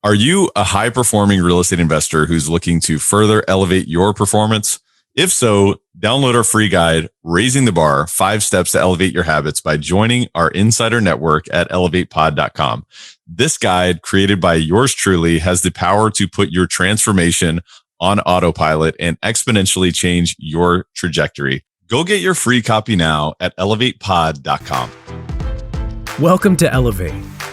Are you a high-performing real estate investor who's looking to further elevate your performance? If so, download our free guide, Raising the Bar, 5 Steps to Elevate Your Habits by joining our insider network at elevatepod.com. This guide, created by yours truly, has the power to put your transformation on autopilot and exponentially change your trajectory. Go get your free copy now at elevatepod.com. Welcome to Elevate,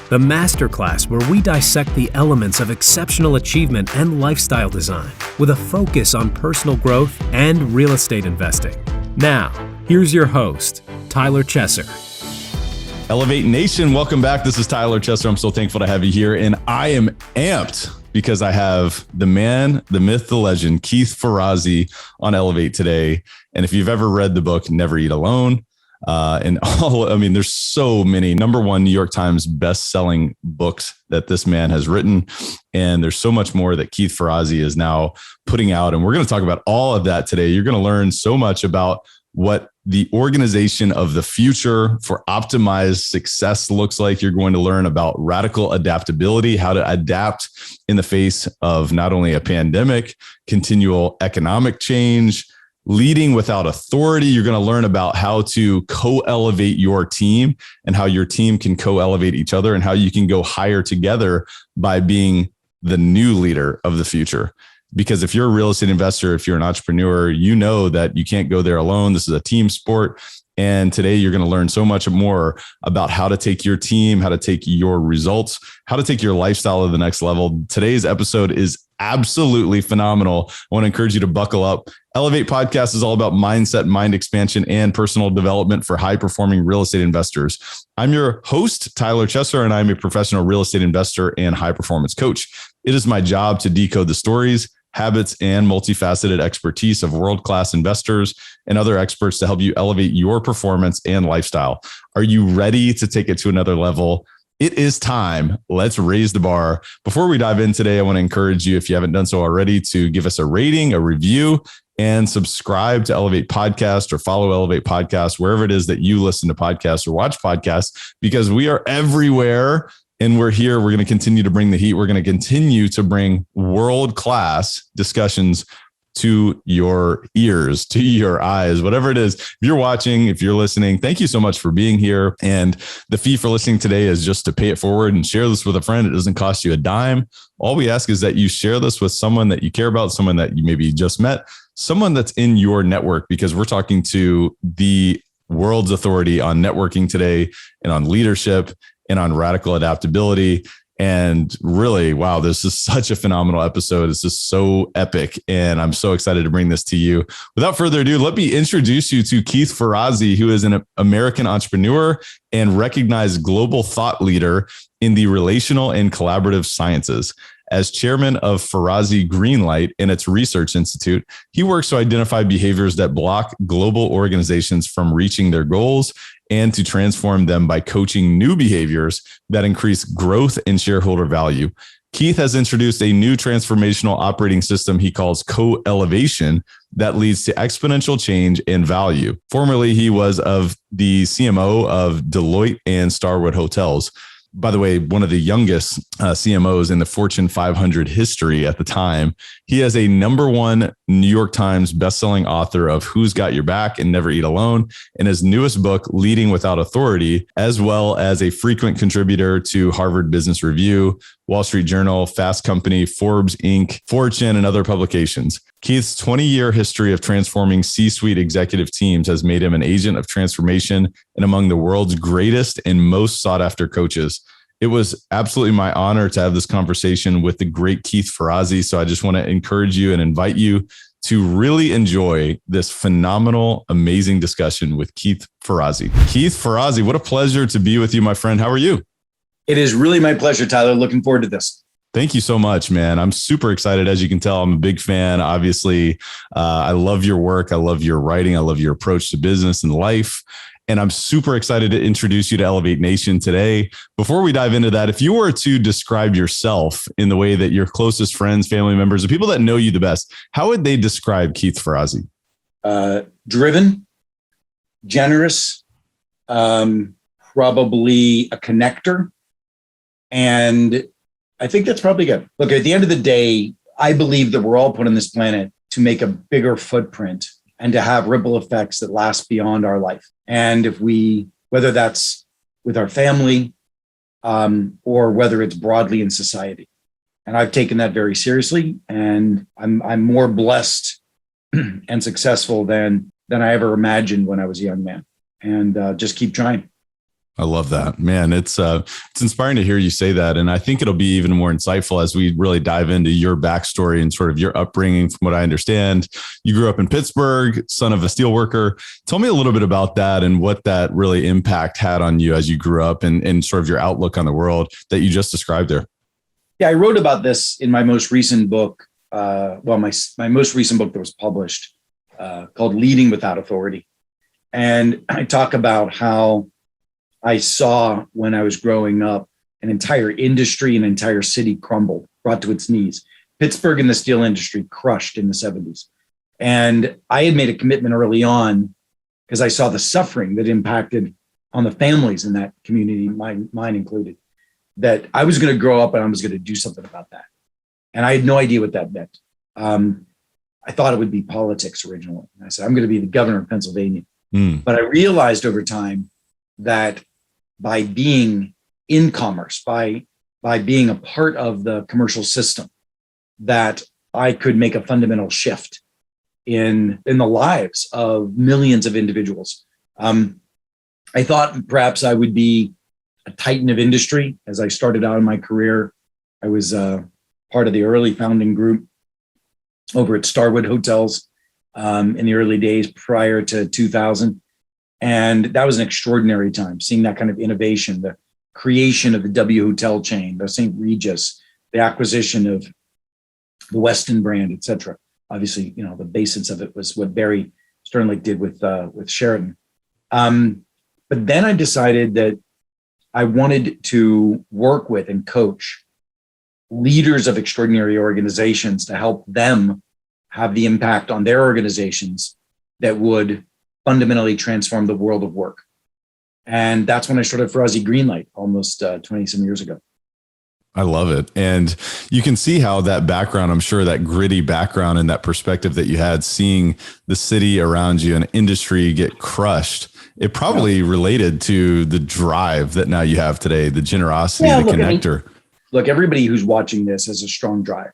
the masterclass where we dissect the elements of exceptional achievement and lifestyle design with a focus on personal growth and real estate investing. Now, here's your host, Tyler Chesser. Elevate Nation, welcome back. This is Tyler Chesser. I'm so thankful to have you here, and I am amped because I have the man, the myth, the legend, Keith Ferrazzi on Elevate today. And if you've ever read the book, Never Eat Alone, there's so many #1 New York Times best-selling books that this man has written. And there's so much more that Keith Ferrazzi is now putting out. And we're going to talk about all of that today. You're going to learn so much about what the organization of the future for optimized success looks like. You're going to learn about radical adaptability, how to adapt in the face of not only a pandemic, continual economic change, leading without authority. You're going to learn about how to co-elevate your team and how your team can co-elevate each other and how you can go higher together by being the new leader of the future. Because if you're a real estate investor, if you're an entrepreneur, you know that you can't go there alone. This is a team sport. And today you're going to learn so much more about how to take your team, how to take your results, how to take your lifestyle to the next level. Today's episode is absolutely phenomenal. I want to encourage you to buckle up. Elevate Podcast is all about mindset, mind expansion, and personal development for high-performing real estate investors. I'm your host, Tyler Chesser, and I'm a professional real estate investor and high-performance coach. It is my job to decode the stories, habits, and multifaceted expertise of world-class investors and other experts to help you elevate your performance and lifestyle. Are you ready to take it to another level? It is time. Let's raise the bar. Before we dive in today, I want to encourage you, if you haven't done so already, to give us a rating, a review, and subscribe to Elevate Podcast or follow Elevate Podcast, wherever it is that you listen to podcasts or watch podcasts, because we are everywhere. And we're here. We're going to continue to bring the heat. We're going to continue to bring world-class discussions to your ears, to your eyes, whatever it is. If you're watching, if you're listening, thank you so much for being here. And the fee for listening today is just to pay it forward and share this with a friend. It doesn't cost you a dime. All we ask is that you share this with someone that you care about, someone that you maybe just met, someone that's in your network, because we're talking to the world's authority on networking today and on leadership and on radical adaptability. And really, wow, this is such a phenomenal episode. It's just so epic. And I'm so excited to bring this to you. Without further ado, let me introduce you to Keith Ferrazzi, who is an American entrepreneur and recognized global thought leader in the relational and collaborative sciences. As chairman of Ferrazzi Greenlight and its research institute, he works to identify behaviors that block global organizations from reaching their goals and to transform them by coaching new behaviors that increase growth and shareholder value. Keith has introduced a new transformational operating system he calls co-elevation that leads to exponential change and value. Formerly, he was of the CMO of Deloitte and Starwood Hotels. By the way, one of the youngest CMOs in the Fortune 500 history at the time. He is a #1 New York Times bestselling author of Who's Got Your Back and Never Eat Alone, and his newest book, Leading Without Authority, as well as a frequent contributor to Harvard Business Review, Wall Street Journal, Fast Company, Forbes, Inc., Fortune, and other publications. Keith's 20-year history of transforming C-suite executive teams has made him an agent of transformation and among the world's greatest and most sought-after coaches. It was absolutely my honor to have this conversation with the great Keith Ferrazzi. So I just want to encourage you and invite you to really enjoy this phenomenal, amazing discussion with Keith Ferrazzi. Keith Ferrazzi, what a pleasure to be with you, my friend. How are you? It is really my pleasure, Tyler. Looking forward to this. Thank you so much, man. I'm super excited. As you can tell, I'm a big fan. Obviously, I love your work. I love your writing. I love your approach to business and life. And I'm super excited to introduce you to Elevate Nation today. Before we dive into that, if you were to describe yourself in the way that your closest friends, family members, the people that know you the best, how would they describe Keith Ferrazzi? Driven, generous, probably a connector, and I think that's probably good. Look, at the end of the day, I believe that we're all put on this planet to make a bigger footprint and to have ripple effects that last beyond our life. And if we, whether that's with our family or whether it's broadly in society. And I've taken that very seriously. And I'm more blessed and successful than I ever imagined when I was a young man. And just keep trying. I love that, man. It's inspiring to hear you say that. And I think it'll be even more insightful as we really dive into your backstory and sort of your upbringing. From what I understand, you grew up in Pittsburgh, son of a steelworker. Tell me a little bit about that and what that really impact had on you as you grew up and sort of your outlook on the world that you just described there. Yeah, I wrote about this in my most recent book. My most recent book that was published called Leading Without Authority. And I talk about how I saw when I was growing up an entire industry, an entire city crumbled, brought to its knees. Pittsburgh and the steel industry crushed in the 70s. And I had made a commitment early on because I saw the suffering that impacted on the families in that community, mine included, that I was going to grow up and I was going to do something about that. And I had no idea what that meant. I thought it would be politics originally. And I said, I'm going to be the governor of Pennsylvania. But I realized over time that by being in commerce, by being a part of the commercial system, that I could make a fundamental shift in the lives of millions of individuals. I thought perhaps I would be a titan of industry. As I started out in my career, I was part of the early founding group over at Starwood Hotels in the early days prior to 2000. And that was an extraordinary time, seeing that kind of innovation, the creation of the W Hotel chain, the St. Regis, the acquisition of the Westin brand, et cetera. Obviously, the basis of it was what Barry Sternlicht did with Sheraton. But then I decided that I wanted to work with and coach leaders of extraordinary organizations to help them have the impact on their organizations that would fundamentally transform the world of work. And that's when I started Ferrazzi Greenlight almost 20-some years ago. I love it. And you can see how that background, I'm sure that gritty background and that perspective that you had, seeing the city around you and industry get crushed, it probably related to the drive that now you have today, the generosity, the connector. Look, everybody who's watching this has a strong drive.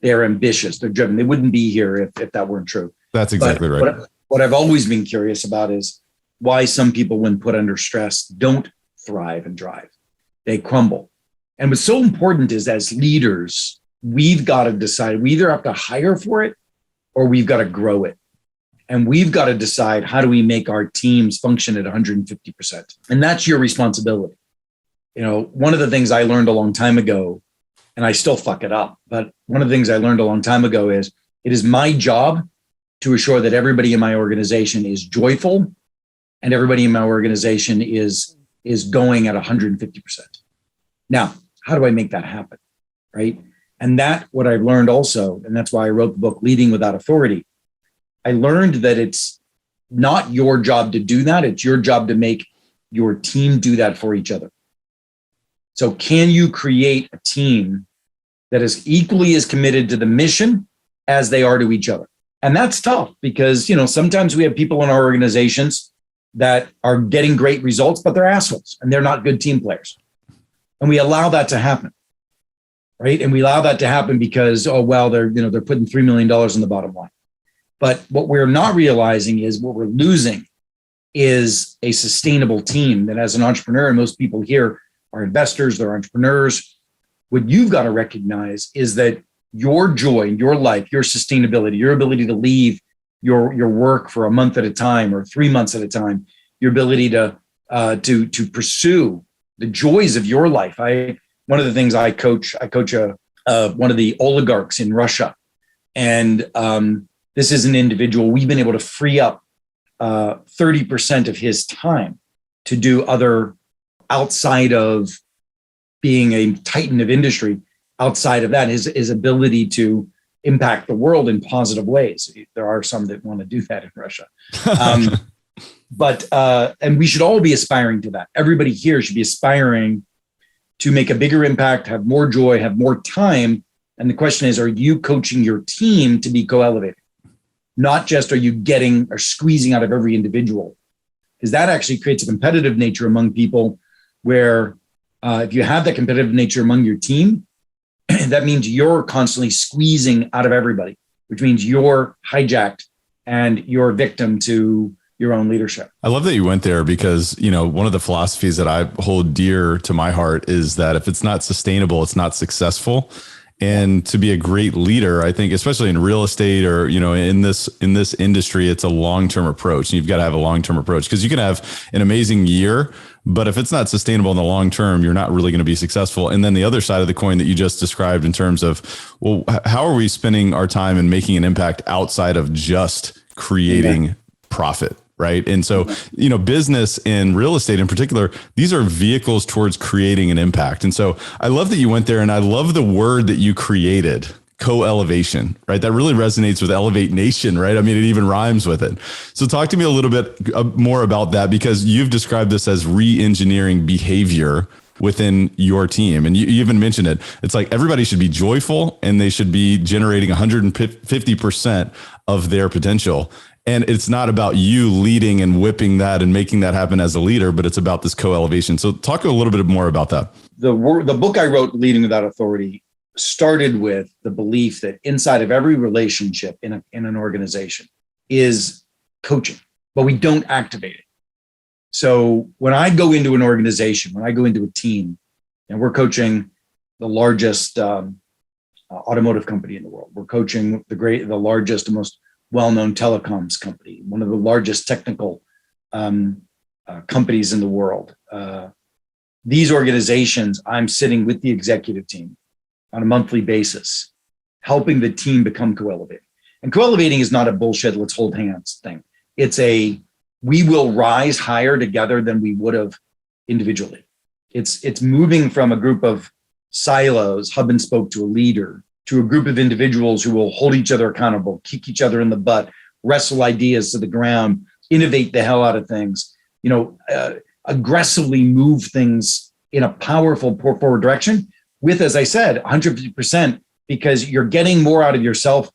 They're ambitious. They're driven. They wouldn't be here if that weren't true. That's exactly right. What I've always been curious about is why some people, when put under stress, don't thrive and drive. They crumble. And what's so important is, as leaders, we've got to decide. We either have to hire for it or we've got to grow it. And we've got to decide, how do we make our teams function at 150%? And that's your responsibility. One of the things I learned a long time ago, and I still fuck it up, but one of the things I learned a long time ago is it is my job to assure that everybody in my organization is joyful and everybody in my organization is going at 150%. Now, how do I make that happen? Right. And what I've learned also, and that's why I wrote the book, Leading Without Authority. I learned that it's not your job to do that. It's your job to make your team do that for each other. So can you create a team that is equally as committed to the mission as they are to each other? And that's tough because, sometimes we have people in our organizations that are getting great results, but they're assholes and they're not good team players. And we allow that to happen, right? And we allow that to happen because, they're putting $3 million in the bottom line. But what we're not realizing is what we're losing is a sustainable team that, as an entrepreneur, and most people here are investors, they're entrepreneurs, what you've got to recognize is that your joy, your life, your sustainability, your ability to leave your work for a month at a time or 3 months at a time, your ability to pursue the joys of your life. One of the things I coach one of the oligarchs in Russia, and this is an individual. We've been able to free up 30% of his time to do other outside of being a titan of industry. Outside of that, his ability to impact the world in positive ways. There are some that want to do that in Russia. And we should all be aspiring to that. Everybody here should be aspiring to make a bigger impact, have more joy, have more time. And the question is, are you coaching your team to be co-elevated? Not just are you getting or squeezing out of every individual? Because that actually creates a competitive nature among people where if you have that competitive nature among your team, that means you're constantly squeezing out of everybody, which means you're hijacked and you're a victim to your own leadership. I love that you went there because, one of the philosophies that I hold dear to my heart is that if it's not sustainable, it's not successful. And to be a great leader, I think, especially in real estate or, in this industry, it's a long-term approach. And you've got to have a long-term approach because you can have an amazing year, but if it's not sustainable in the long term, you're not really going to be successful. And then the other side of the coin that you just described in terms of, well, how are we spending our time and making an impact outside of just creating profit? Right. And so, business and real estate in particular, these are vehicles towards creating an impact. And so I love that you went there, and I love the word that you created, co-elevation, right? That really resonates with Elevate Nation, right? I mean, it even rhymes with it. So talk to me a little bit more about that, because you've described this as re-engineering behavior within your team. And you even mentioned it. It's like everybody should be joyful and they should be generating 150% of their potential. And it's not about you leading and whipping that and making that happen as a leader, but it's about this co-elevation. So talk a little bit more about that. The book I wrote, Leading Without Authority, started with the belief that inside of every relationship in an organization is coaching, but we don't activate it. So when I go into an organization, when I go into a team, and we're coaching the largest automotive company in the world, we're coaching the largest and most well-known telecoms company, one of the largest technical companies in the world. These organizations, I'm sitting with the executive team on a monthly basis, helping the team become co-elevating. And co-elevating is not a bullshit, let's hold hands thing. It's we will rise higher together than we would have individually. It's moving from a group of silos, hub and spoke, to a leader, to a group of individuals who will hold each other accountable, kick each other in the butt, wrestle ideas to the ground, innovate the hell out of things, aggressively move things in a powerful forward direction with, as I said, 150%, because you're getting more out of yourself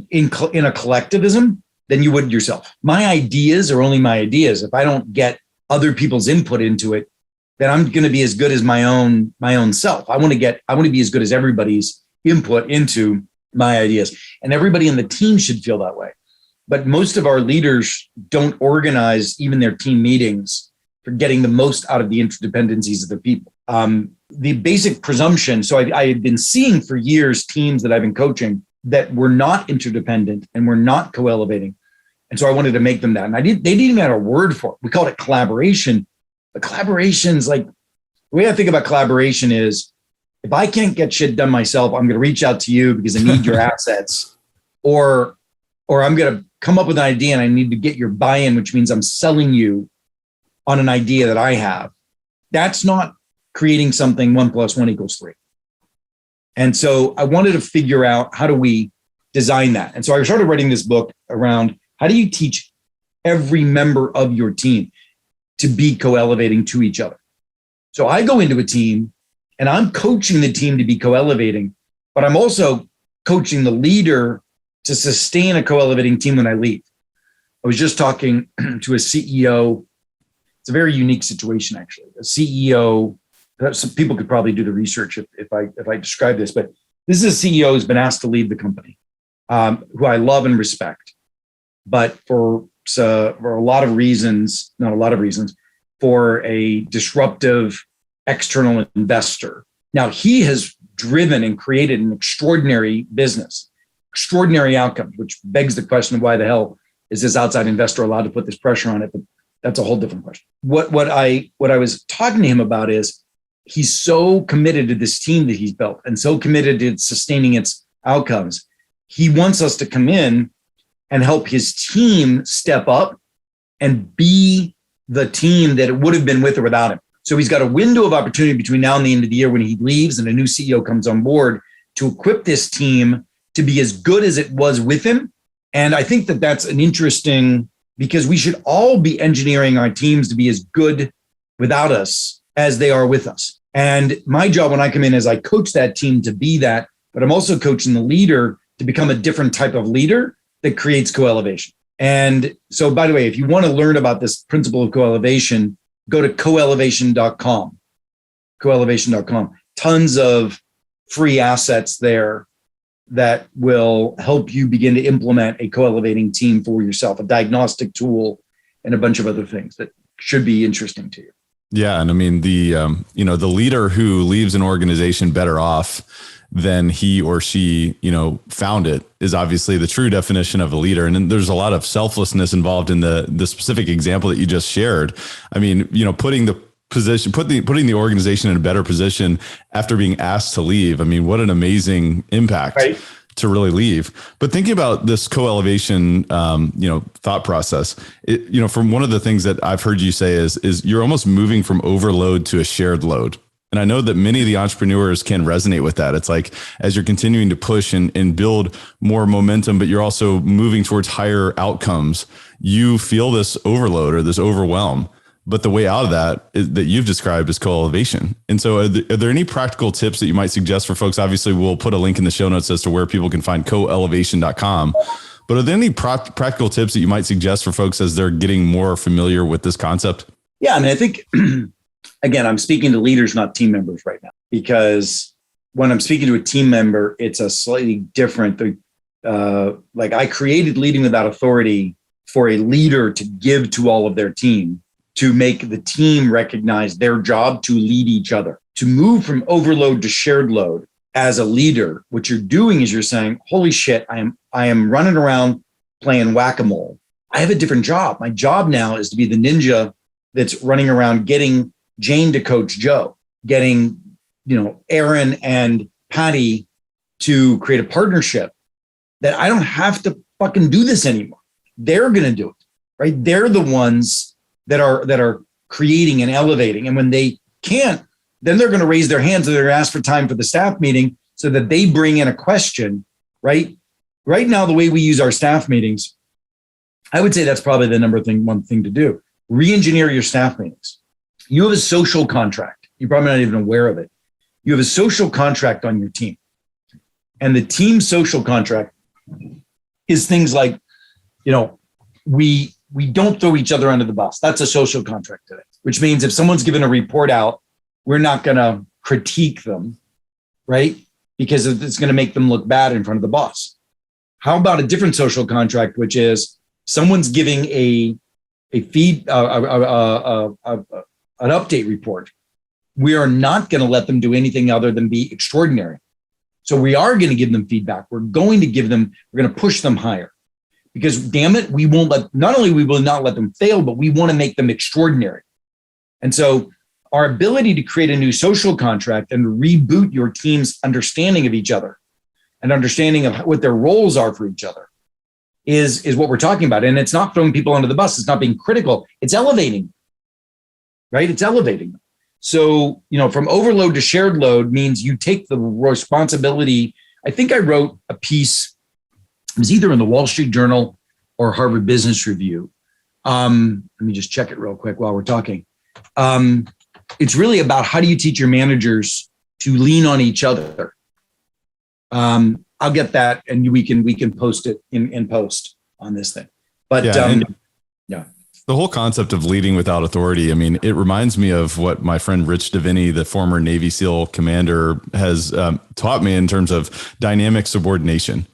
in a collectivism than you would yourself. My ideas are only my ideas. If I don't get other people's input into it, then I'm going to be as good as my own self. I want to be as good as everybody's input into my ideas. And everybody in the team should feel that way. But most of our leaders don't organize even their team meetings for getting the most out of the interdependencies of the people. The basic presumption, so I had been seeing for years teams that I've been coaching that were not interdependent and were not co-elevating. And so I wanted to make them that. And they didn't even have a word for it. We called it collaboration. But collaboration's like, the way I think about collaboration is, if I can't get shit done myself, I'm going to reach out to you because I need your assets, or I'm going to come up with an idea and I need to get your buy-in, which means I'm selling you on an idea that I have. That's not creating something 1 + 1 = 3. And so I wanted to figure out, how do we design that? And so I started writing this book around, how do you teach every member of your team to be co-elevating to each other? So I go into a team and I'm coaching the team to be co-elevating, but I'm also coaching the leader to sustain a co-elevating team when I leave. I was just talking to a CEO. It's a very unique situation, actually. A CEO, some people could probably do the research if I describe this, but this is a CEO who's been asked to leave the company, who I love and respect, but for a lot of reasons, not a lot of reasons, for a disruptive external investor. Now, he has driven and created an extraordinary business, extraordinary outcome, which begs the question of why the hell is this outside investor allowed to put this pressure on it? But that's a whole different question. What I was talking to him about is, he's so committed to this team that he's built and so committed to sustaining its outcomes. He wants us to come in and help his team step up and be the team that it would have been with or without him. So he's got a window of opportunity between now and the end of the year when he leaves and a new CEO comes on board to equip this team to be as good as it was with him. And I think that that's an interesting, because we should all be engineering our teams to be as good without us as they are with us. And my job when I come in is I coach that team to be that, but I'm also coaching the leader to become a different type of leader that creates co-elevation. And so, by the way, if you want to learn about this principle of co-elevation, go to coelevation.com, coelevation.com. Tons of free assets there that will help you begin to implement a co-elevating team for yourself, a diagnostic tool, and a bunch of other things that should be interesting to you. Yeah. And I mean, the leader who leaves an organization better off than he or she, found it is obviously the true definition of a leader. And then there's a lot of selflessness involved in the specific example that you just shared. I mean, putting the organization in a better position after being asked to leave. I mean, what an amazing impact. Right. To really leave. But thinking about this co-elevation, thought process, from one of the things that I've heard you say is you're almost moving from overload to a shared load. And I know that many of the entrepreneurs can resonate with that. It's like, as you're continuing to push and build more momentum, but you're also moving towards higher outcomes, you feel this overload or this overwhelm. But the way out of that that you've described is co-elevation. And so are there any practical tips that you might suggest for folks? Obviously, we'll put a link in the show notes as to where people can find coelevation.com. But are there any practical tips that you might suggest for folks as they're getting more familiar with this concept? Yeah, I mean, I think, again, I'm speaking to leaders, not team members right now, because when I'm speaking to a team member, it's a slightly different, like I created Leading Without Authority for a leader to give to all of their team, to make the team recognize their job to lead each other, to move from overload to shared load. As a leader, what you're doing is you're saying, holy shit, I am running around playing whack-a-mole. I have a different job. My job now is to be the ninja that's running around getting Jane to coach Joe, getting, Aaron and Patty to create a partnership that I don't have to fucking do this anymore. They're going to do it, right? They're the ones that are creating and elevating. And when they can't, then they're going to raise their hands and they're going to ask for time for the staff meeting so that they bring in a question, right? Right now, the way we use our staff meetings, I would say that's probably the one thing to do. Re-engineer your staff meetings. You have a social contract. You're probably not even aware of it. You have a social contract on your team. And the team social contract is things like, we don't throw each other under the bus. That's a social contract today, which means if someone's given a report out, we're not going to critique them, right? Because it's going to make them look bad in front of the boss. How about a different social contract, which is someone's giving an update report. We are not going to let them do anything other than be extraordinary. So we are going to give them feedback. We're going to push them higher. Because damn it, we will not let them fail, but we want to make them extraordinary. And so our ability to create a new social contract and reboot your team's understanding of each other and understanding of what their roles are for each other is what we're talking about. And it's not throwing people under the bus. It's not being critical. It's elevating, right? It's elevating them. So, from overload to shared load means you take the responsibility. I think I wrote a piece. It was either in the Wall Street Journal or Harvard Business Review. Let me just check it real quick while we're talking. It's really about how do you teach your managers to lean on each other. I'll get that, and we can post it in post on this thing. But yeah. The whole concept of leading without authority, I mean, it reminds me of what my friend Rich Deviney, the former Navy SEAL commander, has taught me in terms of dynamic subordination.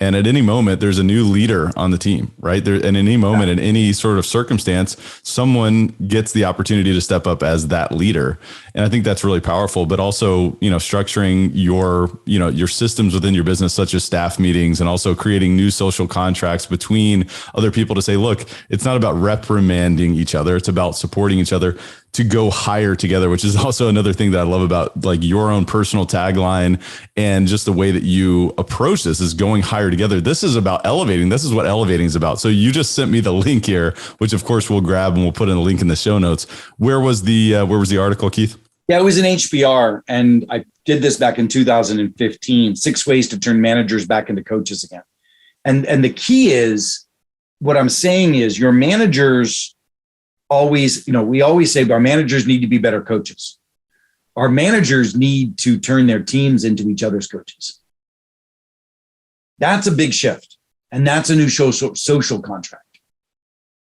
And at any moment, there's a new leader on the team, right? There, and at any moment, in any sort of circumstance, someone gets the opportunity to step up as that leader. And I think that's really powerful, but also, structuring your systems within your business, such as staff meetings, and also creating new social contracts between other people to say, look, it's not about reprimanding each other. It's about supporting each other to go higher together, which is also another thing that I love about like your own personal tagline and just the way that you approach this is going higher together. This is about elevating. This is what elevating is about. So you just sent me the link here, which of course we'll grab and we'll put in a link in the show notes. Where was the article, Keith? Yeah, it was in HBR. And I did this back in 2015, 6 ways to turn managers back into coaches again. And the key is, what I'm saying is your managers always, we always say our managers need to be better coaches. Our managers need to turn their teams into each other's coaches. That's a big shift. And that's a new social contract.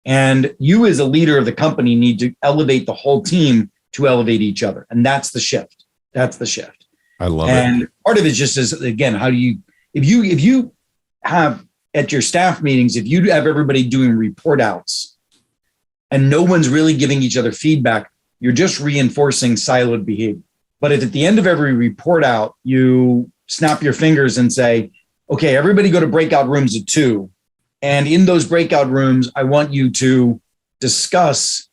And you as a leader of the company need to elevate the whole team to elevate each other. And that's the shift. That's the shift. I love it. And part of it just is, again, how do you, if you have at your staff meetings, if you have everybody doing report outs and no one's really giving each other feedback, you're just reinforcing siloed behavior. But if at the end of every report out, you snap your fingers and say, okay, everybody go to breakout rooms at 2. And in those breakout rooms, I want you to discuss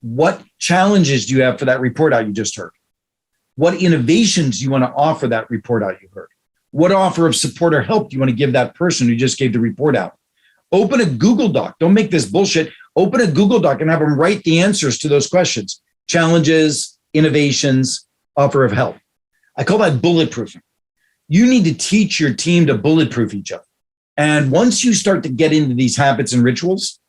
what challenges do you have for that report out you just heard? What innovations do you want to offer that report out you heard? What offer of support or help do you want to give that person who just gave the report out? Open a Google Doc. Don't make this bullshit. Open a Google Doc and have them write the answers to those questions. Challenges, innovations, offer of help. I call that bulletproofing. You need to teach your team to bulletproof each other. And once you start to get into these habits and rituals,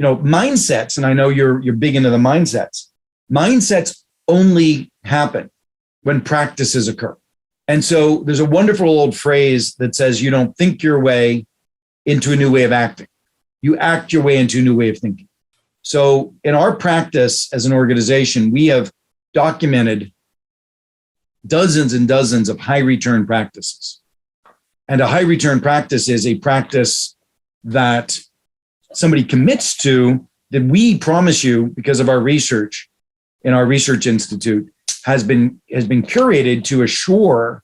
mindsets, and I know you're big into the mindsets only happen when practices occur. And so there's a wonderful old phrase that says, you don't think your way into a new way of acting. You act your way into a new way of thinking. So in our practice as an organization, we have documented dozens and dozens of high return practices. And a high return practice is a practice that somebody commits to, that we promise you, because of our research in our research institute, has been curated to assure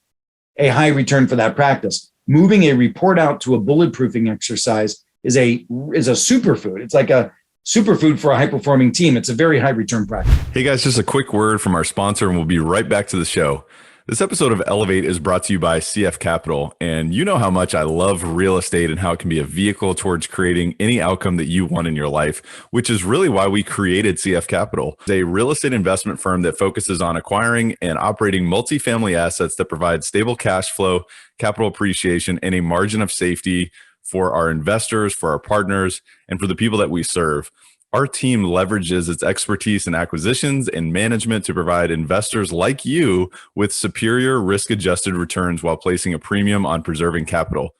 a high return for that practice. Moving a report out to a bulletproofing exercise is a superfood. It's like a superfood for a high-performing team. It's a very high return practice. Hey guys, just a quick word from our sponsor and we'll be right back to the show. This episode of Elevate is brought to you by CF Capital. And you know how much I love real estate and how it can be a vehicle towards creating any outcome that you want in your life, which is really why we created CF Capital. It's a real estate investment firm that focuses on acquiring and operating multifamily assets that provide stable cash flow, capital appreciation, and a margin of safety for our investors, for our partners, and for the people that we serve. Our team leverages its expertise in acquisitions and management to provide investors like you with superior risk-adjusted returns while placing a premium on preserving capital.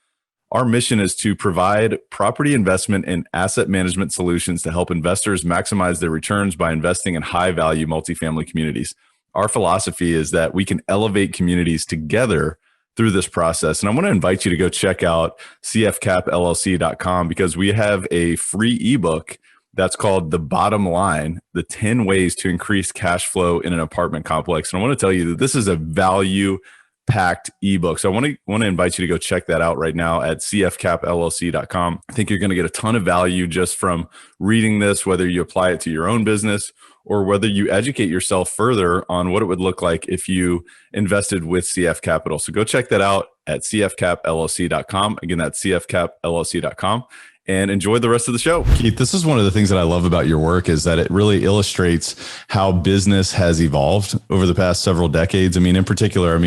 Our mission is to provide property investment and asset management solutions to help investors maximize their returns by investing in high-value multifamily communities. Our philosophy is that we can elevate communities together through this process. And I want to invite you to go check out cfcapllc.com because we have a free ebook that's called The Bottom Line, the 10 ways to increase cash flow in an apartment complex. And I want to tell you that this is a value-packed ebook. So I want to invite you to go check that out right now at cfcapllc.com. I think you're going to get a ton of value just from reading this, whether you apply it to your own business or whether you educate yourself further on what it would look like if you invested with CF Capital. So go check that out at cfcapllc.com. Again, that's cfcapllc.com. And enjoy the rest of the show. Keith, this is one of the things that I love about your work is that it really illustrates how business has evolved over the past several decades. I mean, in particular,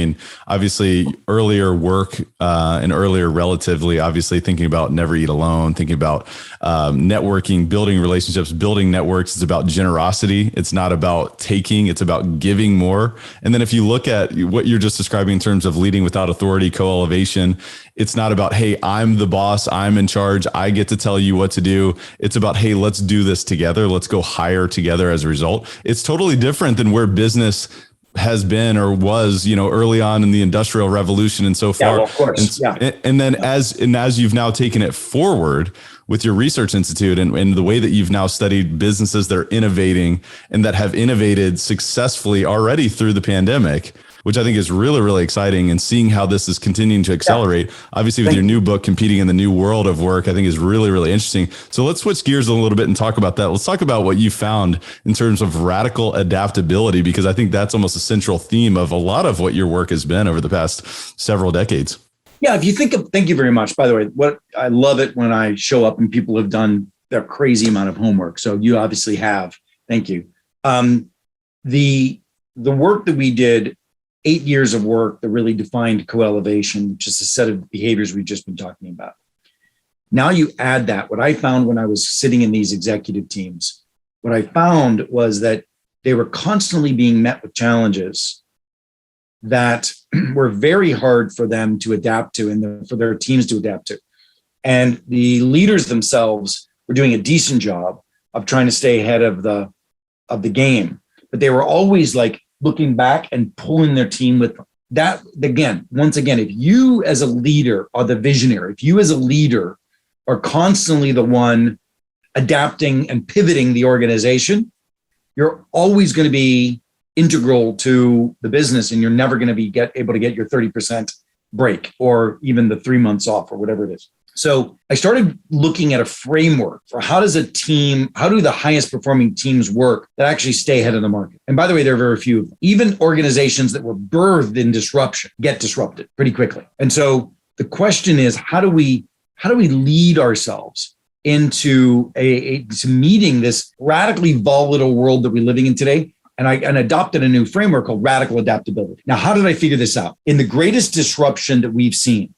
obviously earlier work and earlier relatively, obviously thinking about Never Eat Alone, thinking about networking, building relationships, building networks. It's about generosity. It's not about taking, it's about giving more. And then if you look at what you're just describing in terms of leading without authority, co-elevation, it's not about, hey, I'm the boss, I'm in charge, I get to tell you what to do. It's about, hey, let's do this together. Let's go higher together as a result. It's totally different than where business has been or was, early on in the Industrial Revolution and so far. Yeah, well, of course. And then as you've now taken it forward with your research institute and the way that you've now studied businesses that are innovating and that have innovated successfully already through the pandemic, which I think is really, really exciting, and seeing how this is continuing to accelerate. Obviously, with your new book, Competing in the New World of Work, I think is really, really interesting. So let's switch gears a little bit and talk about that. Let's talk about what you found in terms of radical adaptability, because I think that's almost a central theme of a lot of what your work has been over the past several decades. Yeah, if you think of, thank you very much. By the way, what I love it when I show up and people have done their crazy amount of homework. So you obviously have. Thank you. The work that we did, 8 years of work that really defined co-elevation, which is a set of behaviors we've just been talking about. Now you add that, what I found when I was sitting in these executive teams, what I found was that they were constantly being met with challenges that were very hard for them to adapt to and for their teams to adapt to. And the leaders themselves were doing a decent job of trying to stay ahead of the game, but they were always like looking back and pulling their team with them. That, again, once again, if you as a leader are the visionary, if you as a leader are constantly the one adapting and pivoting the organization, you're always going to be integral to the business, and you're never going to be able to get your 30% break or even the 3 months off or whatever it is. So I started looking at a framework for how do the highest performing teams work that actually stay ahead of the market? And by the way, there are very few of them. Even organizations that were birthed in disruption get disrupted pretty quickly. And so the question is, how do we lead ourselves into to meeting this radically volatile world that we're living in today? And I adopted a new framework called radical adaptability. Now, how did I figure this out? In the greatest disruption that we've seen,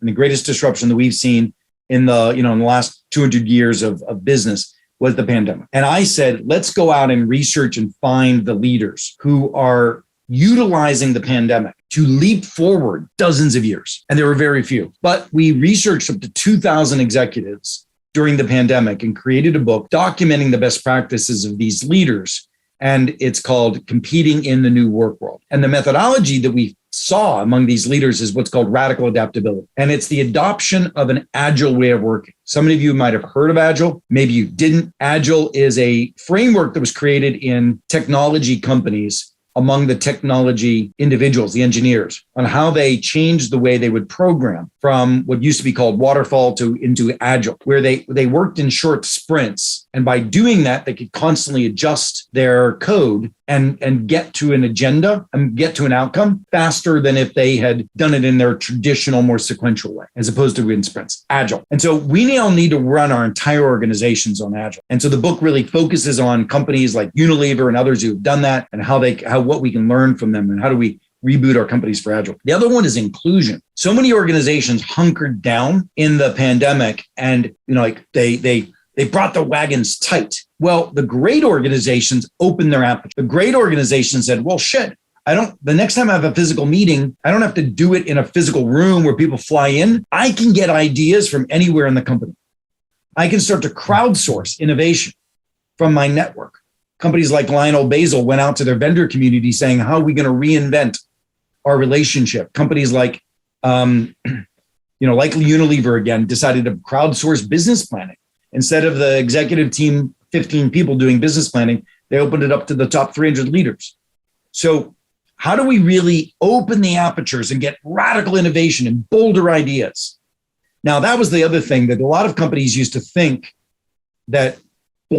in the last 200 years of business was the pandemic. And I said, let's go out and research and find the leaders who are utilizing the pandemic to leap forward dozens of years. And there were very few. But we researched up to 2,000 executives during the pandemic and created a book documenting the best practices of these leaders. And it's called Competing in the New Work World. And the methodology that we saw among these leaders is what's called radical adaptability. And it's the adoption of an agile way of working. Some of you might have heard of Agile. Maybe you didn't. Agile is a framework that was created in technology companies among the technology individuals, the engineers, on how they changed the way they would program from what used to be called waterfall into agile, where they worked in short sprints. And by doing that, they could constantly adjust their code and get to an agenda and get to an outcome faster than if they had done it in their traditional, more sequential way, as opposed to in sprints, agile. And so we now need to run our entire organizations on agile. And so the book really focuses on companies like Unilever and others who have done that, and what we can learn from them, and how do we reboot our companies for agile. The other one is inclusion. So many organizations hunkered down in the pandemic, and they brought the wagons tight. Well, the great organizations opened their aperture. The great organizations said, well, shit, the next time I have a physical meeting, I don't have to do it in a physical room where people fly in. I can get ideas from anywhere in the company. I can start to crowdsource innovation from my network. Companies like Lionel Basil went out to their vendor community saying, how are we going to reinvent our relationship? Companies like Unilever again decided to crowdsource business planning. Instead of the executive team, 15 people doing business planning, they opened it up to the top 300 leaders. So how do we really open the apertures and get radical innovation and bolder ideas? Now, that was the other thing that a lot of companies used to think that they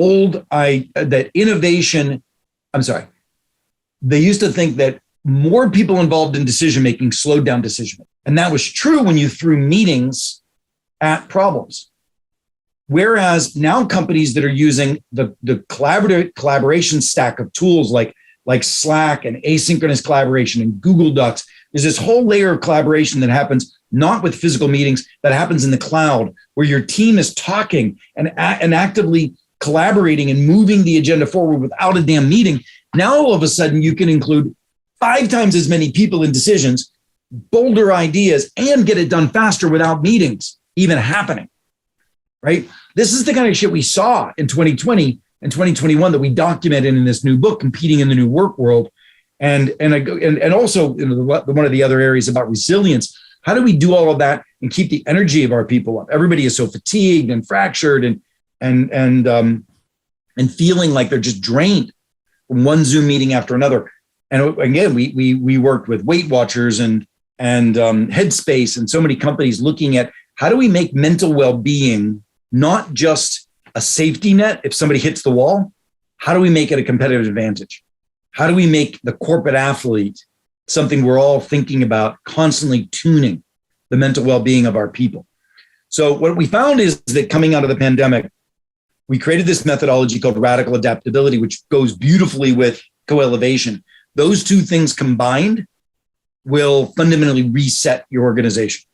used to think that more people involved in decision-making slowed down decision-making. And that was true when you threw meetings at problems. Whereas now companies that are using the collaboration stack of tools like Slack and asynchronous collaboration and Google Docs, there's this whole layer of collaboration that happens not with physical meetings, that happens in the cloud, where your team is talking and actively collaborating and moving the agenda forward without a damn meeting. Now, all of a sudden, you can include 5 times as many people in decisions, bolder ideas, and get it done faster without meetings even happening, right? This is the kind of shit we saw in 2020 and 2021 that we documented in this new book, Competing in the New Work World. And also one of the other areas about resilience. How do we do all of that and keep the energy of our people up? Everybody is so fatigued and fractured and feeling like they're just drained from one Zoom meeting after another. And again, we worked with Weight Watchers and Headspace and so many companies looking at how do we make mental well-being not just a safety net if somebody hits the wall. How do we make it a competitive advantage? How do we make the corporate athlete something we're all thinking about, constantly tuning the mental well-being of our people? So what we found is that coming out of the pandemic, we created this methodology called radical adaptability, which goes beautifully with co-elevation. Those two things combined will fundamentally reset your organization.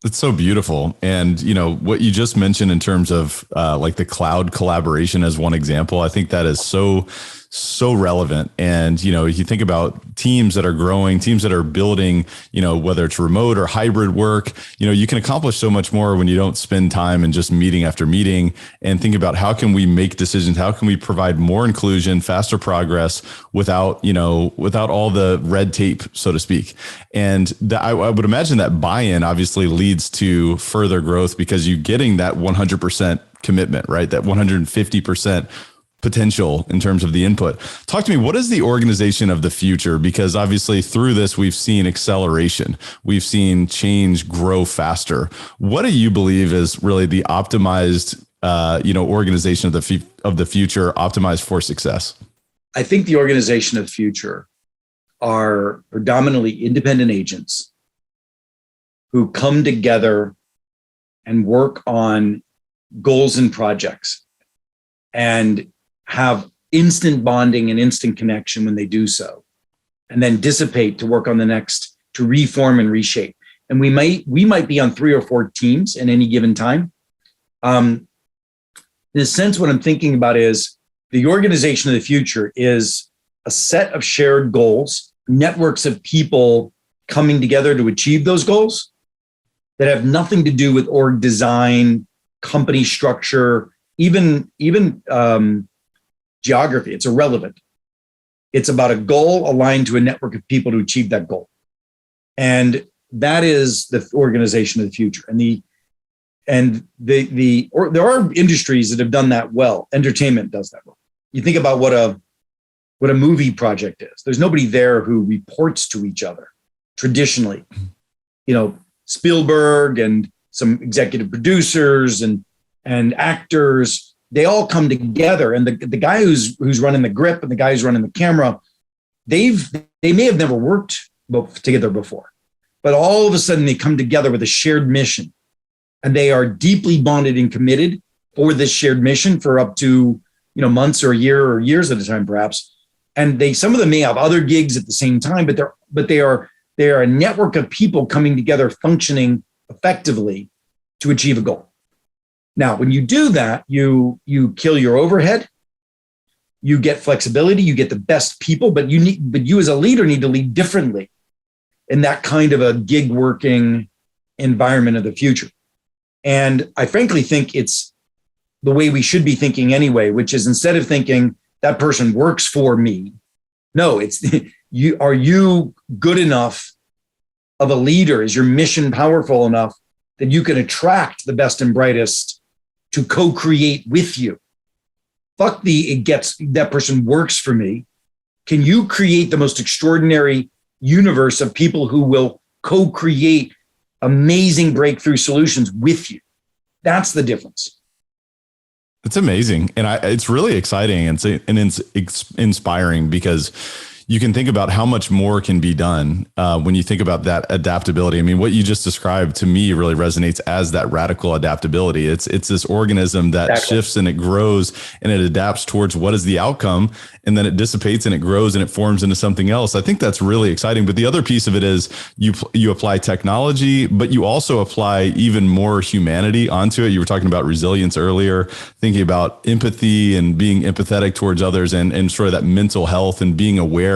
It's so beautiful. And, what you just mentioned in terms of like the cloud collaboration as one example, I think that is so so relevant. And, you think about teams that are growing, teams that are building, whether it's remote or hybrid work, you can accomplish so much more when you don't spend time in just meeting after meeting and think about how can we make decisions? How can we provide more inclusion, faster progress without all the red tape, so to speak. And I would imagine that buy-in obviously leads to further growth because you're getting that 100% commitment, right? That 150% potential in terms of the input. Talk to me, what is the organization of the future? Because obviously through this, we've seen acceleration. We've seen change grow faster. What do you believe is really the optimized, organization of the future, optimized for success? I think the organization of the future are predominantly independent agents who come together and work on goals and projects and have instant bonding and instant connection when they do so, and then dissipate to work on the next, to reform and reshape. And we might be on 3 or 4 teams at any given time. In a sense, what I'm thinking about is the organization of the future is a set of shared goals, networks of people coming together to achieve those goals that have nothing to do with org design, company structure, even geography. It's irrelevant. It's about a goal aligned to a network of people to achieve that goal. And that is the organization of the future. And there are industries that have done that well. Entertainment does that well. You think about what a movie project is. There's nobody there who reports to each other traditionally. Spielberg and some executive producers and actors, they all come together. And the guy who's running the grip and the guy who's running the camera, they may have never worked together before, but all of a sudden they come together with a shared mission, and they are deeply bonded and committed for this shared mission for up to months or a year or years at a time, perhaps. And some of them may have other gigs at the same time, but they are a network of people coming together, functioning effectively to achieve a goal. Now, when you do that, you kill your overhead, you get flexibility, you get the best people, but you as a leader need to lead differently in that kind of a gig working environment of the future. And I frankly think it's the way we should be thinking anyway, which is instead of thinking that person works for me, no, it's are you good enough of a leader? Is your mission powerful enough that you can attract the best and brightest to co-create with you? Fuck that person works for me. Can you create the most extraordinary universe of people who will co-create amazing breakthrough solutions with you? That's the difference. It's amazing. And it's really exciting and it's inspiring because you can think about how much more can be done when you think about that adaptability. I mean, what you just described to me really resonates as that radical adaptability. It's this organism that shifts and it grows and it adapts towards what is the outcome, and then it dissipates and it grows and it forms into something else. I think that's really exciting. But the other piece of it is you apply technology, but you also apply even more humanity onto it. You were talking about resilience earlier, thinking about empathy and being empathetic towards others and sort of that mental health and being aware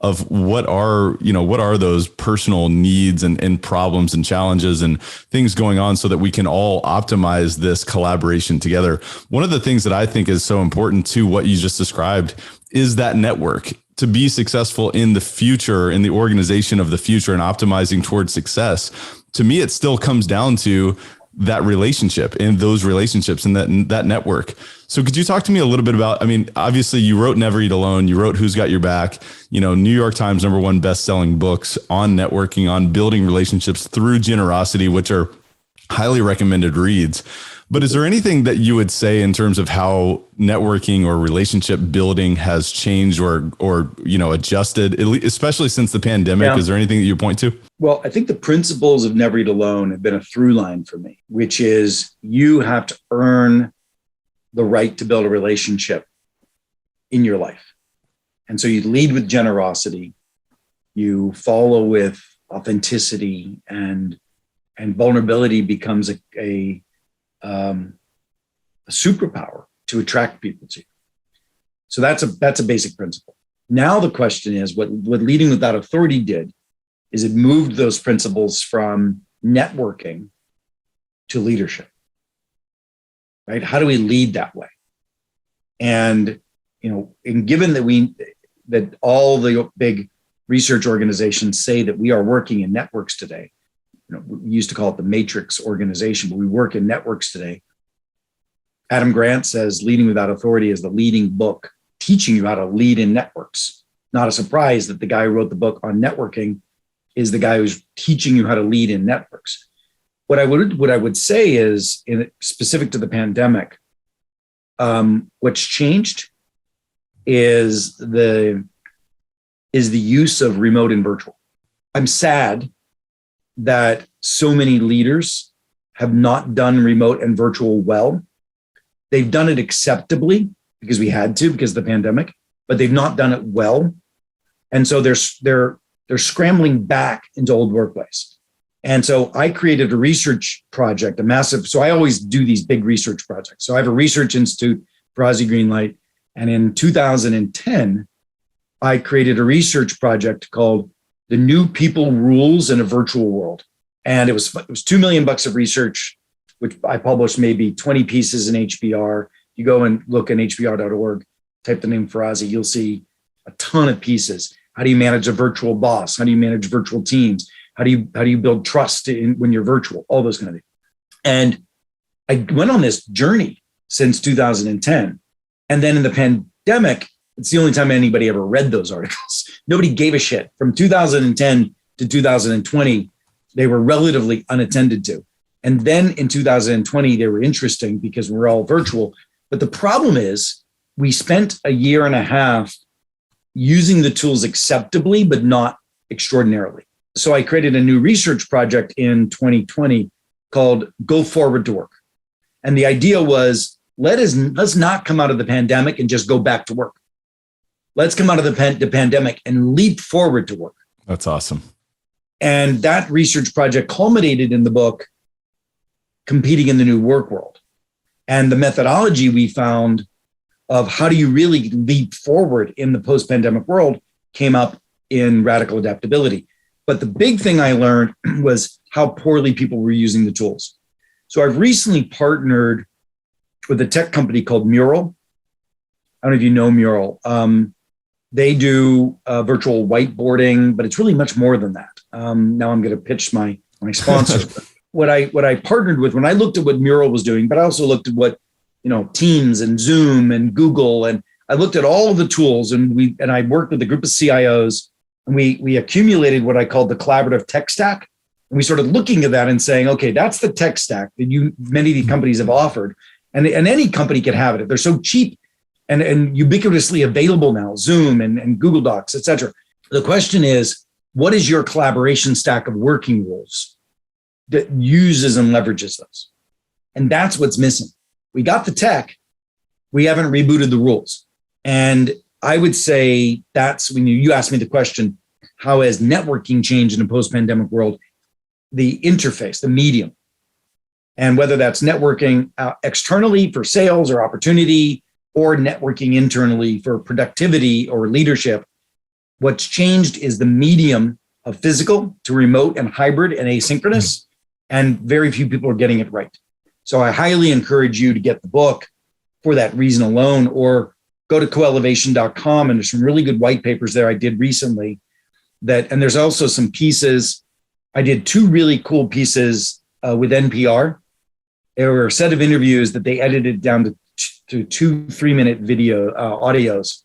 of what are those personal needs and problems and challenges and things going on so that we can all optimize this collaboration together. One of the things that I think is so important to what you just described is that network. To be successful in the future, in the organization of the future and optimizing towards success, to me, it still comes down to that relationship and those relationships and that network. So could you talk to me a little bit about, I mean, obviously you wrote Never Eat Alone, you wrote Who's Got Your Back, New York Times #1 best-selling books on networking, on building relationships through generosity, which are highly recommended reads. But is there anything that you would say in terms of how networking or relationship building has changed or adjusted, especially since the pandemic? Yeah. Is there anything that you point to? Well, I think the principles of Never Eat Alone have been a through line for me, which is you have to earn the right to build a relationship in your life. And so you lead with generosity, you follow with authenticity, and vulnerability becomes a superpower to attract people to you. So that's a basic principle. Now the question is, what Leading Without Authority did is it moved those principles from networking to leadership, right? How do we lead that way? And, and given that all the big research organizations say that we are working in networks today, we used to call it the matrix organization, but we work in networks today. Adam Grant says Leading Without Authority is the leading book teaching you how to lead in networks. Not a surprise that the guy who wrote the book on networking is the guy who's teaching you how to lead in networks. What I would say is, specific to the pandemic, what's changed is the use of remote and virtual. I'm sad that so many leaders have not done remote and virtual well. They've done it acceptably because we had to because of the pandemic, but they've not done it well. And so they're scrambling back into old workplace. And so I created a research project, so I always do these big research projects. So I have a research institute, Ferrazzi Greenlight. And in 2010, I created a research project called The New People Rules in a Virtual World. And it was $2 million of research, which I published maybe 20 pieces in HBR. You go and look in hbr.org, type the name Ferrazzi, you'll see a ton of pieces. How do you manage a virtual boss? How do you manage virtual teams? How do you build trust when you're virtual? All those kind of things. And I went on this journey since 2010. And then in the pandemic, it's the only time anybody ever read those articles. Nobody gave a shit. From 2010 to 2020, they were relatively unattended to. And then in 2020, they were interesting because we're all virtual. But the problem is we spent a year and a half using the tools acceptably, but not extraordinarily. So I created a new research project in 2020 called Go Forward to Work. And the idea was, let's not come out of the pandemic and just go back to work. Let's come out of the pandemic and leap forward to work. That's awesome. And that research project culminated in the book, Competing in the New Work World. And the methodology we found of how do you really leap forward in the post-pandemic world came up in Radical Adaptability. But the big thing I learned was how poorly people were using the tools. So I've recently partnered with a tech company called Mural. I don't know if you know Mural. They do virtual whiteboarding, but it's really much more than that. Now I'm going to pitch my sponsor. What I partnered with, when I looked at what Mural was doing, but I also looked at what, Teams and Zoom and Google, and I looked at all of the tools, and I worked with a group of CIOs, and we accumulated what I called the collaborative tech stack. And we started looking at that and saying, okay, that's the tech stack that many of these companies have offered. And any company can have it. They're so cheap and ubiquitously available now, Zoom and Google Docs, et cetera. The question is, what is your collaboration stack of working rules that uses and leverages those? And that's what's missing. We got the tech, we haven't rebooted the rules. And I would say that's when you asked me the question, how has networking changed in a post-pandemic world? The interface, the medium, and whether that's networking externally for sales or opportunity, or networking internally for productivity or leadership, what's changed is the medium of physical to remote and hybrid and asynchronous, and very few people are getting it right. So I highly encourage you to get the book for that reason alone, or go to coelevation.com, and there's some really good white papers there I did recently and there's also some pieces. I did 2 really cool pieces with NPR. There were a set of interviews that they edited down to 2 3-minute video audios,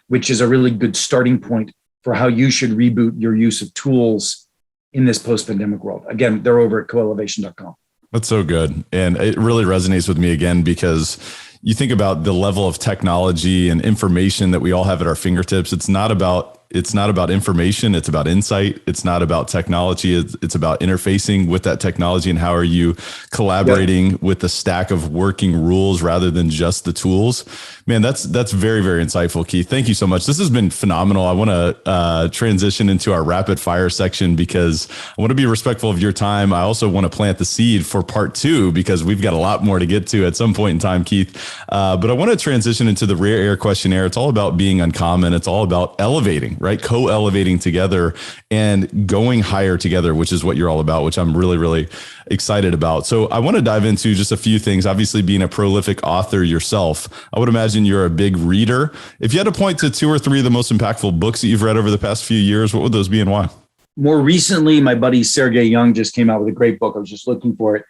which is a really good starting point for how you should reboot your use of tools in this post-pandemic world. Again, they're over at coelevation.com. That's so good. And it really resonates with me again, because you think about the level of technology and information that we all have at our fingertips. It's not about It's not about information. It's about insight. It's not about technology. It's about interfacing with that technology and how are you collaborating with the stack of working rules rather than just the tools. Man, that's very, very insightful, Keith. Thank you so much. This has been phenomenal. I want to transition into our rapid fire section because I want to be respectful of your time. I also want to plant the seed for part 2 because we've got a lot more to get to at some point in time, Keith. But I want to transition into the Rare Air questionnaire. It's all about being uncommon. It's all about elevating, right? Co-elevating together and going higher together, which is what you're all about, which I'm really, really excited about. So I want to dive into just a few things. Obviously, being a prolific author yourself, I would imagine you're a big reader. If you had to point to 2 or 3 of the most impactful books that you've read over the past few years, what would those be and why? More recently, my buddy Sergey Young just came out with a great book. I was just looking for it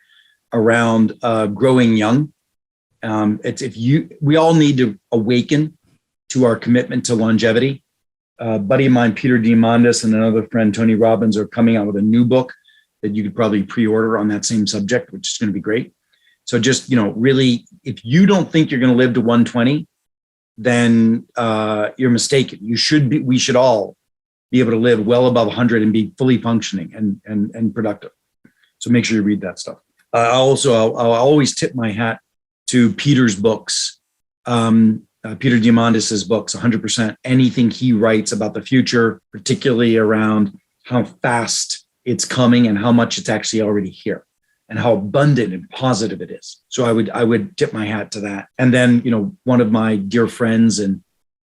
around growing young. We all need to awaken to our commitment to longevity. A buddy of mine, Peter Diamandis, and another friend, Tony Robbins, are coming out with a new book that you could probably pre-order on that same subject, which is going to be great. So just, really, if you don't think you're going to live to 120, then you're mistaken. We should all be able to live well above 100 and be fully functioning and productive. So make sure you read that stuff. I'll always tip my hat to Peter's books, Peter Diamandis's books, 100%. Anything he writes about the future, particularly around how fast it's coming and how much it's actually already here and how abundant and positive it is. So I would tip my hat to that. And then, one of my dear friends, and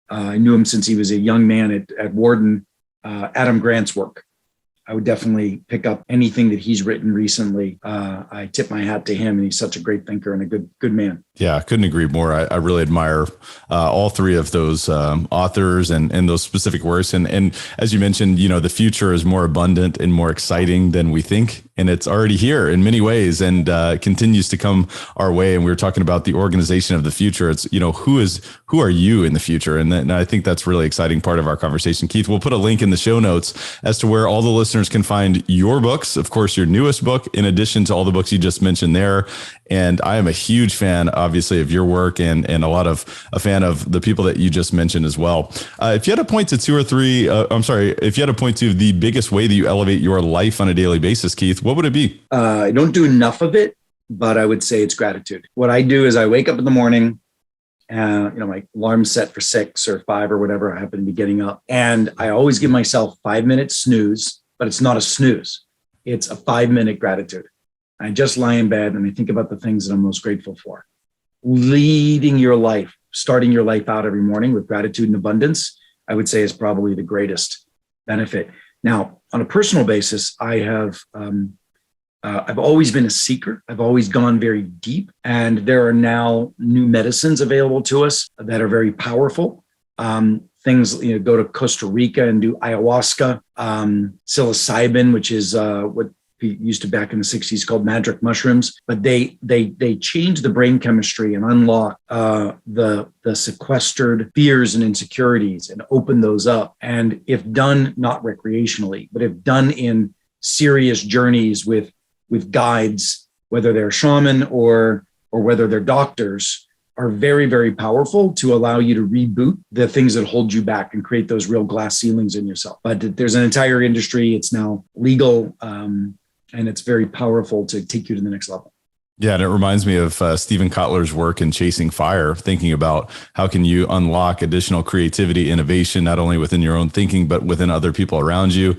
I knew him since he was a young man at Wharton, Adam Grant's work. I would definitely pick up anything that he's written recently. I tip my hat to him, and he's such a great thinker and a good man. Yeah, I couldn't agree more. I really admire all 3 of those authors and those specific works. And as you mentioned, the future is more abundant and more exciting than we think. And it's already here in many ways and continues to come our way. And we were talking about the organization of the future. It's, who are you in the future? And I think that's really exciting part of our conversation. Keith, we'll put a link in the show notes as to where all the listeners can find your books, of course, your newest book, in addition to all the books you just mentioned there. And I am a huge fan, obviously, of your work and a fan of the people that you just mentioned as well. If you had to point to 2 or 3, if you had to point to the biggest way that you elevate your life on a daily basis, Keith, what would it be? I don't do enough of it, but I would say it's gratitude. What I do is I wake up in the morning, my alarm's set for 6 or 5 or whatever I happen to be getting up. And I always give myself 5-minute snooze, but it's not a snooze. It's a 5-minute gratitude. I just lie in bed and I think about the things that I'm most grateful for. Leading your life, starting your life out every morning with gratitude and abundance, I would say is probably the greatest benefit. Now, on a personal basis, I've always been a seeker. I've always gone very deep, and there are now new medicines available to us that are very powerful. Things, go to Costa Rica and do ayahuasca, psilocybin, which is what we used to back in the 60s called magic mushrooms, but they change the brain chemistry and unlock the sequestered fears and insecurities and open those up. And if done, not recreationally, but if done in serious journeys with guides, whether they're shaman or whether they're doctors, are very, very powerful to allow you to reboot the things that hold you back and create those real glass ceilings in yourself. But there's an entire industry. It's now legal, and it's very powerful to take you to the next level. Yeah, and it reminds me of Stephen Kotler's work in Chasing Fire, thinking about how can you unlock additional creativity, innovation, not only within your own thinking, but within other people around you.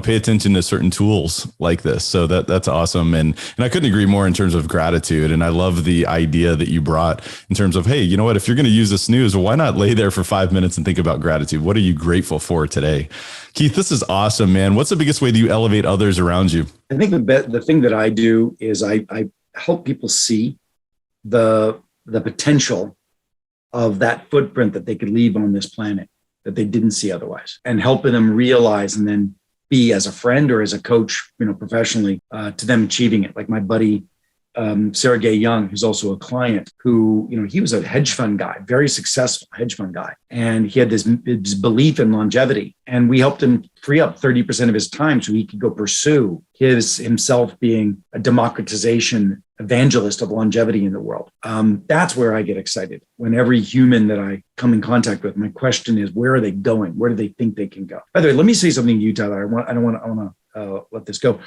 Pay attention to certain tools like this. So that's awesome. And I couldn't agree more in terms of gratitude. And I love the idea that you brought in terms of, hey, you know what, if you're going to use a snooze, why not lay there for 5 minutes and think about gratitude? What are you grateful for today? Keith, this is awesome, man. What's the biggest way that you elevate others around you? I think the thing that I do is I help people see the potential of that footprint that they could leave on this planet that they didn't see otherwise, and helping them realize and then be, as a friend or as a coach, professionally, to them achieving it. Like my buddy Sergey Young, who's also a client, who, he was a hedge fund guy, very successful hedge fund guy. And he had this belief in longevity. And we helped him free up 30% of his time so he could go pursue himself being a democratization evangelist of longevity in the world. That's where I get excited. When every human that I come in contact with, my question is, where are they going? Where do they think they can go? By the way, let me say something to you, Tyler. I don't want to let this go.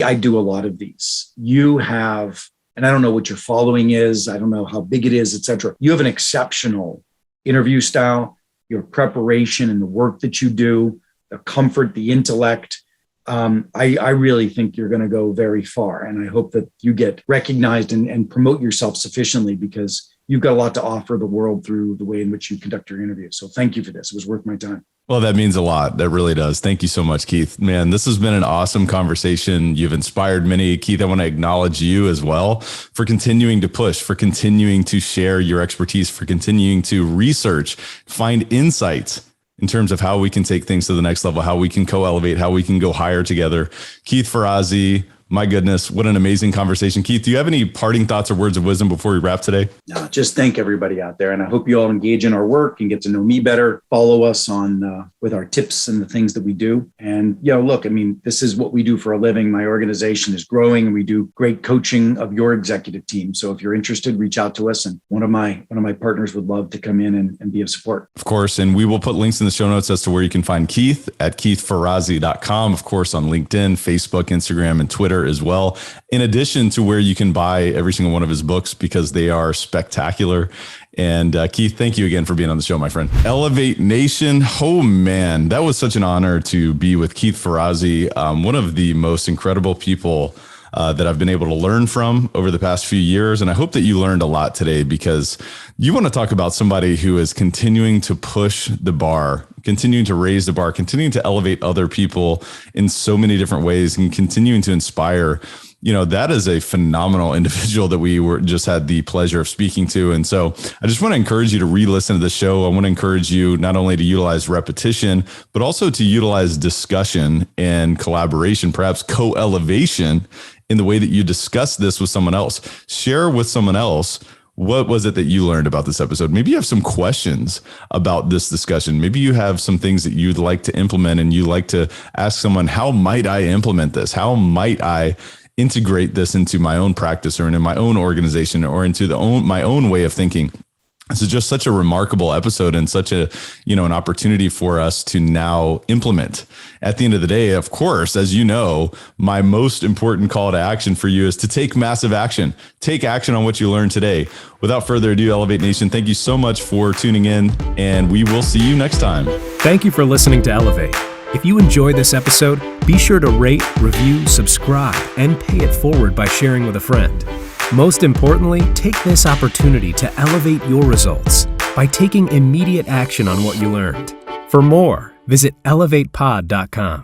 I do a lot of these. You have, and I don't know what your following is, I don't know how big it is, et cetera. You have an exceptional interview style, your preparation and the work that you do, the comfort, the intellect. I really think you're going to go very far. And I hope that you get recognized and promote yourself sufficiently, because you've got a lot to offer the world through the way in which you conduct your interviews. So thank you for this. It was worth my time. Well, that means a lot. That really does. Thank you so much, Keith. Man, this has been an awesome conversation. You've inspired many. Keith, I want to acknowledge you as well for continuing to push, for continuing to share your expertise, for continuing to research, find insights in terms of how we can take things to the next level, how we can co-elevate, how we can go higher together. Keith Ferrazzi, my goodness, what an amazing conversation. Keith, do you have any parting thoughts or words of wisdom before we wrap today? No, just thank everybody out there. And I hope you all engage in our work and get to know me better. Follow us on with our tips and the things that we do. And, look, this is what we do for a living. My organization is growing and we do great coaching of your executive team. So if you're interested, reach out to us. And one of my partners would love to come in and be of support. Of course. And we will put links in the show notes as to where you can find Keith at keithferrazzi.com. Of course, on LinkedIn, Facebook, Instagram, and Twitter as well, in addition to where you can buy every single one of his books, because they are spectacular. And Keith, thank you again for being on the show, my friend. Elevate Nation. Oh man, that was such an honor to be with Keith Ferrazzi, one of the most incredible people that I've been able to learn from over the past few years. And I hope that you learned a lot today, because you want to talk about somebody who is continuing to push the bar, continuing to raise the bar, continuing to elevate other people in so many different ways, and continuing to inspire. That is a phenomenal individual that we just had the pleasure of speaking to. And so I just want to encourage you to re-listen to the show. I want to encourage you not only to utilize repetition, but also to utilize discussion and collaboration, perhaps co-elevation in the way that you discuss this with someone else. Share with someone else, what was it that you learned about this episode? Maybe you have some questions about this discussion. Maybe you have some things that you'd like to implement and you like to ask someone, how might I implement this? How might I integrate this into my own practice or into my own organization or into my own way of thinking? This is just such a remarkable episode and such an opportunity for us to now implement. At the end of the day, of course, as you know, my most important call to action for you is to take massive action. Take action on what you learned today. Without further ado, Elevate Nation, thank you so much for tuning in, and we will see you next time. Thank you for listening to Elevate. If you enjoyed this episode, be sure to rate, review, subscribe, and pay it forward by sharing with a friend. Most importantly, take this opportunity to elevate your results by taking immediate action on what you learned. For more, visit elevatepod.com.